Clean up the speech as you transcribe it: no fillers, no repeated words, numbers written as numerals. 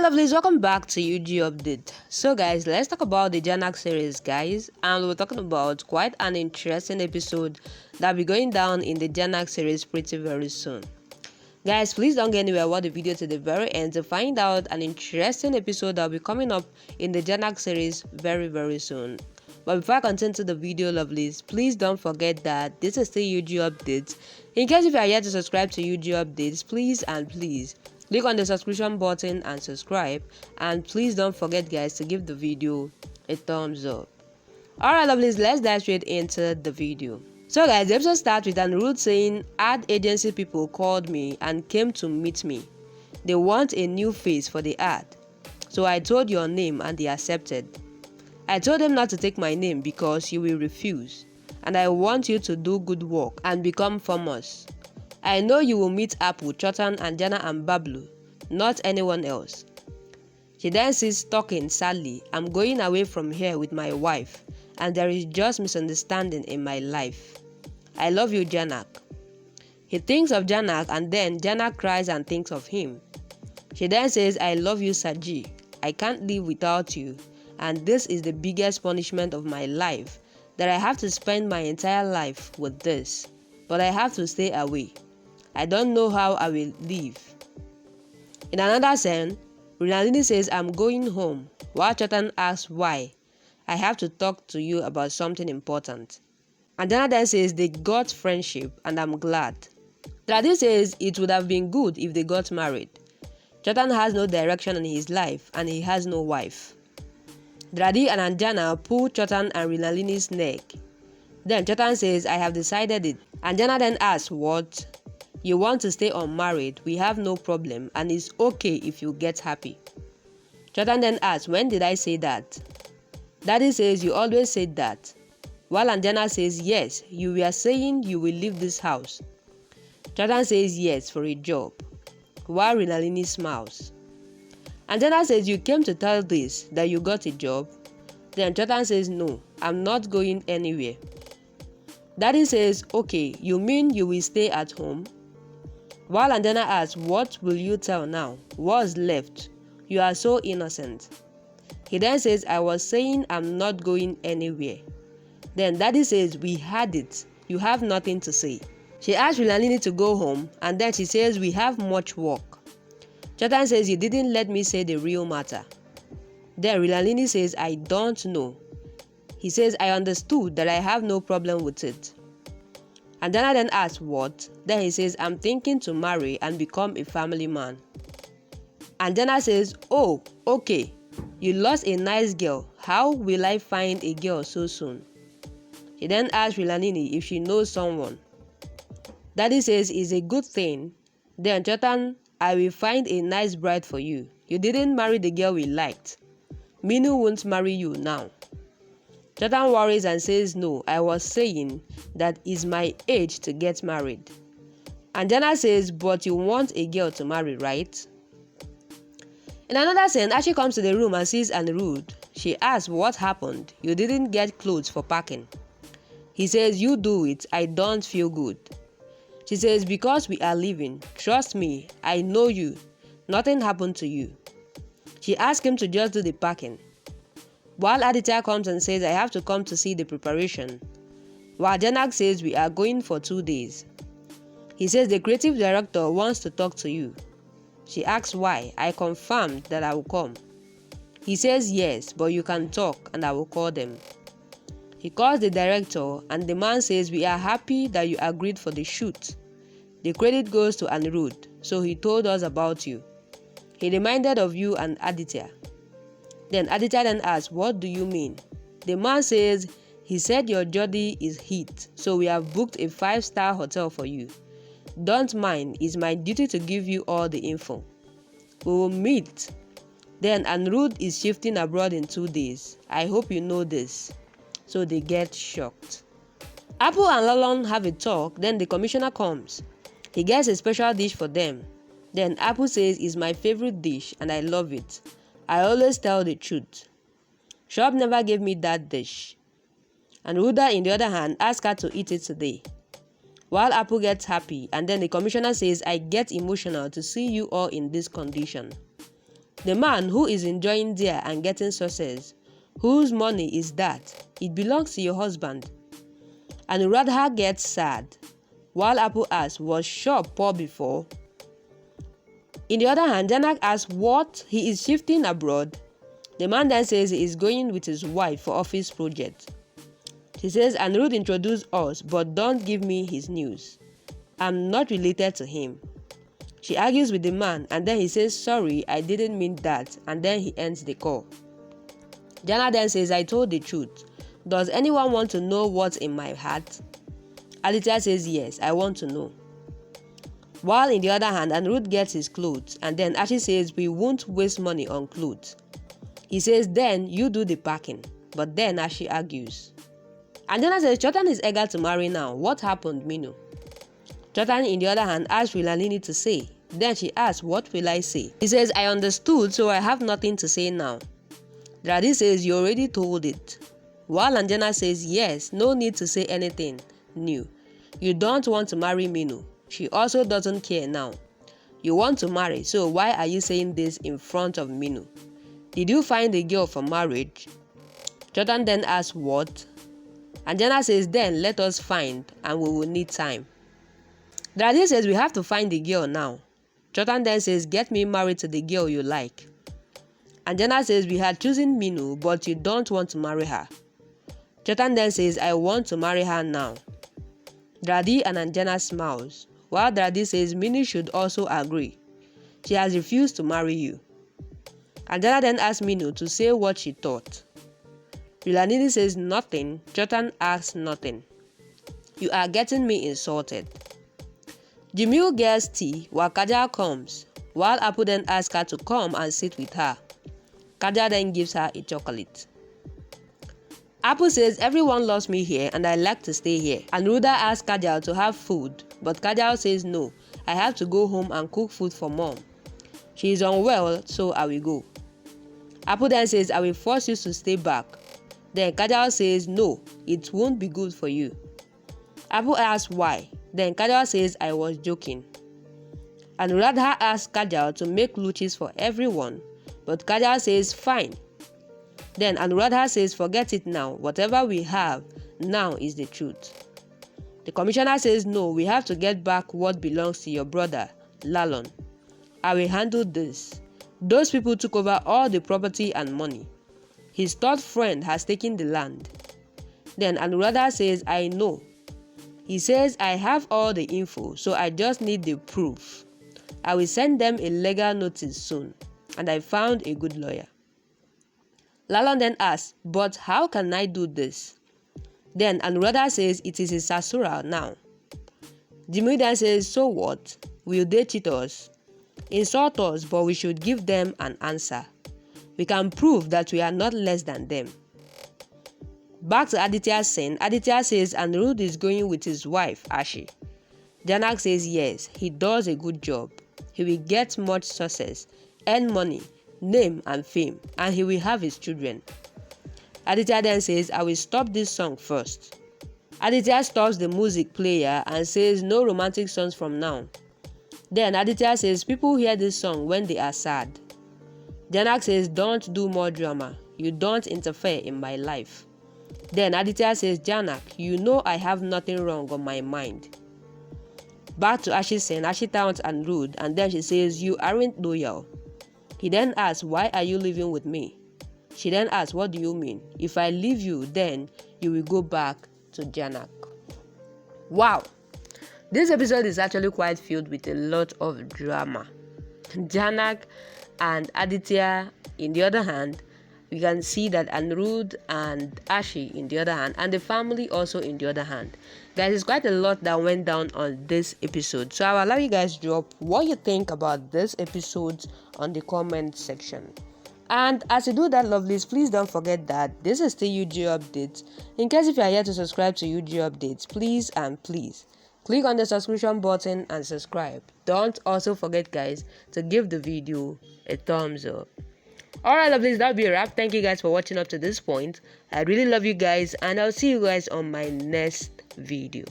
Alright lovelies, welcome back to UG Update. So guys, let's talk about the Jhanak series guys, and we're talking about quite an interesting episode that'll be going down in the Jhanak series pretty very soon. Guys, please don't get anywhere, watch the video to the very end to find out an interesting episode that'll be coming up in the Jhanak series very soon. But before I continue to the video lovelies, please don't forget that this is still UG Updates. In case if you are yet to subscribe to UG Updates, please click on the subscription button and subscribe, and please don't forget guys to give the video a thumbs up. Alright lovelies, let's dive straight into the video. So guys, the episode starts with Anirudh saying ad agency people called me and came to meet me. They want a new face for the ad. So I told your name and they accepted. I told them not to take my name because you will refuse, and I want you to do good work and become famous. I know you will meet Apple, Chotan, and Jana and Bablu, not anyone else. She then says, talking sadly, I'm going away from here with my wife, and there is just misunderstanding in my life. I love you, Jhanak. He thinks of Jhanak, and then Jhanak cries and thinks of him. She then says, I love you, Saji. I can't live without you, and this is the biggest punishment of my life, that I have to spend my entire life with this, but I have to stay away. I don't know how I will live. In another scene, Rinalini says, I'm going home, while Chotan asks why. I have to talk to you about something important. And Jana then says they got friendship and I'm glad. Tradi says it would have been good if they got married. Chotan has no direction in his life and he has no wife. Tradi and Anjana pull Chotan and Rinalini's neck. Then Chotan says, I have decided it. Anjana then asks, what? You want to stay unmarried, we have no problem, and it's okay if you get happy. Chotan then asks, when did I say that? Daddy says, you always said that. While Anjana says, yes, you were saying you will leave this house. Chotan says, yes, for a job. While Rinalini smiles. Anjana says, you came to tell this, that you got a job? Then Chotan says, no, I'm not going anywhere. Daddy says, okay, you mean you will stay at home? While Anjana asks, what will you tell now? What's left? You are so innocent. He then says, I was saying I'm not going anywhere. Then Daddy says, we had it. You have nothing to say. She asks Rinalini to go home, and then she says, we have much work. Chotan says, you didn't let me say the real matter. Then Rinalini says, I don't know. He says, I understood that I have no problem with it. Anjana then asks, what? Then he says, I'm thinking to marry and become a family man. Anjana says, oh, okay. You lost a nice girl. How will I find a girl so soon? She then asks Rinalini if she knows someone. Daddy says, it's a good thing. Then Chotan, I will find a nice bride for you. You didn't marry the girl we liked. Minu won't marry you now. Chotan worries and says, no, I was saying that it's my age to get married. Anjana says, but you want a girl to marry, right? In another scene, Ashi comes to the room and sees Anirudh. She asks, what happened? You didn't get clothes for packing. He says, you do it, I don't feel good. She says, because we are leaving. Trust me, I know you. Nothing happened to you. She asks him to just do the packing. While Aditya comes and says, I have to come to see the preparation. While Jhanak says, we are going for 2 days. He says, the creative director wants to talk to you. She asks why. I confirmed that I will come. He says, yes, but you can talk and I will call them. He calls the director and the man says, we are happy that you agreed for the shoot. The credit goes to Anirudh, so he told us about you. He reminded of you and Aditya. Then Aditya then asks, what do you mean? The man says, he said your jolly is hit, so we have booked a 5-star hotel for you. Don't mind, it's my duty to give you all the info. We will meet. Then Anirudh is shifting abroad in 2 days. I hope you know this. So they get shocked. Apple and Lalon have a talk, then the commissioner comes. He gets a special dish for them. Then Apple says it's my favorite dish and I love it. I always tell the truth. Shop never gave me that dish. And Ruda, in the other hand, asks her to eat it today. While Apple gets happy, and then the commissioner says, I get emotional to see you all in this condition. The man who is enjoying there and getting success, whose money is that? It belongs to your husband. Anirudh gets sad, while Apple asks, was shop poor before? In the other hand, Jhanak asks what he is shifting abroad. The man then says he is going with his wife for office project. She says, Anirudh introduced us, but don't give me his news. I'm not related to him. She argues with the man and then he says, sorry, I didn't mean that, and then he ends the call. Jhanak then says, I told the truth. Does anyone want to know what's in my heart? Aditya says, yes, I want to know. While in the other hand, Anirudh gets his clothes and then Ashi says, we won't waste money on clothes. He says, then you do the packing. But then Ashi argues. And Jhanak says, Chotan is eager to marry now. What happened, Minu? Chotan, in the other hand, asks Rilanini to say. Then she asks, what will I say? He says, I understood, so I have nothing to say now. Radhi says, you already told it. While Anjana says, yes, no need to say anything new. You don't want to marry Minu. She also doesn't care now. You want to marry, so why are you saying this in front of Minu? Did you find a girl for marriage? Chotan then asks, what? Anjana says, then let us find and we will need time. Radhi says, we have to find the girl now. Chotan then says, get me married to the girl you like. Anjana says, we had chosen Minu, but you don't want to marry her. Chotan then says, I want to marry her now. Radhi and Anjana smiles, while Radhi says, Minu should also agree. She has refused to marry you. Anjana then asks Minu to say what she thought. Rilanini says nothing. Chotan asks nothing. You are getting me insulted. Jimil gets tea while Kajal comes, while Apu then asks her to come and sit with her. Kajal then gives her a chocolate. Apu says, everyone loves me here and I like to stay here. Anirudh asks Kajal to have food, but Kajal says no, I have to go home and cook food for mom. She is unwell, so I will go. Apu then says, I will force you to stay back. Then Kajal says, no, it won't be good for you. Apu asks why. Then Kajal says, I was joking. Anirudh asks Kajal to make luchis for everyone, but Kajal says, fine. Then Anirudh says, forget it now. Whatever we have now is the truth. The commissioner says, no, we have to get back what belongs to your brother, Lalon. I will handle this. Those people took over all the property and money. His third friend has taken the land. Then Anirudh says, I know. He says, I have all the info, so I just need the proof. I will send them a legal notice soon. And I found a good lawyer. Lalon then asks, but how can I do this? Then Anirudh says, it is a sasura now. Jimmy then says, so what? Will they cheat us? Insult us, but we should give them an answer. We can prove that we are not less than them. Back to Aditya's scene, Aditya says Anirudh is going with his wife, Ashi. Jhanak says yes, he does a good job. He will get much success, earn money, name and fame, and he will have his children. Aditya then says, I will stop this song first. Aditya stops the music player and says no romantic songs from now. Then Aditya says people hear this song when they are sad. Jhanak says don't do more drama. You don't interfere in my life. Then Aditya says, Jhanak, you know I have nothing wrong on my mind. Back to Ashi's scene, Ashi taunts Anirudh and then she says, you aren't loyal. He then asks, why are you living with me? She then asks, what do you mean? If I leave you, then you will go back to Jhanak. Wow! This episode is actually quite filled with a lot of drama. Jhanak and Aditya, in the other hand, you can see that Anirudh and Ashi in the other hand, and the family also in the other hand. Guys, there's quite a lot that went down on this episode. So I'll allow you guys to drop what you think about this episode on the comment section. And as you do that, lovelies, please don't forget that this is still UG Updates. In case if you are yet to subscribe to UG Updates, please and please click on the subscription button and subscribe. Don't also forget, guys, to give the video a thumbs up. Alright, lovelies, that'll be a wrap. Thank you guys for watching up to this point. I really love you guys, and I'll see you guys on my next video.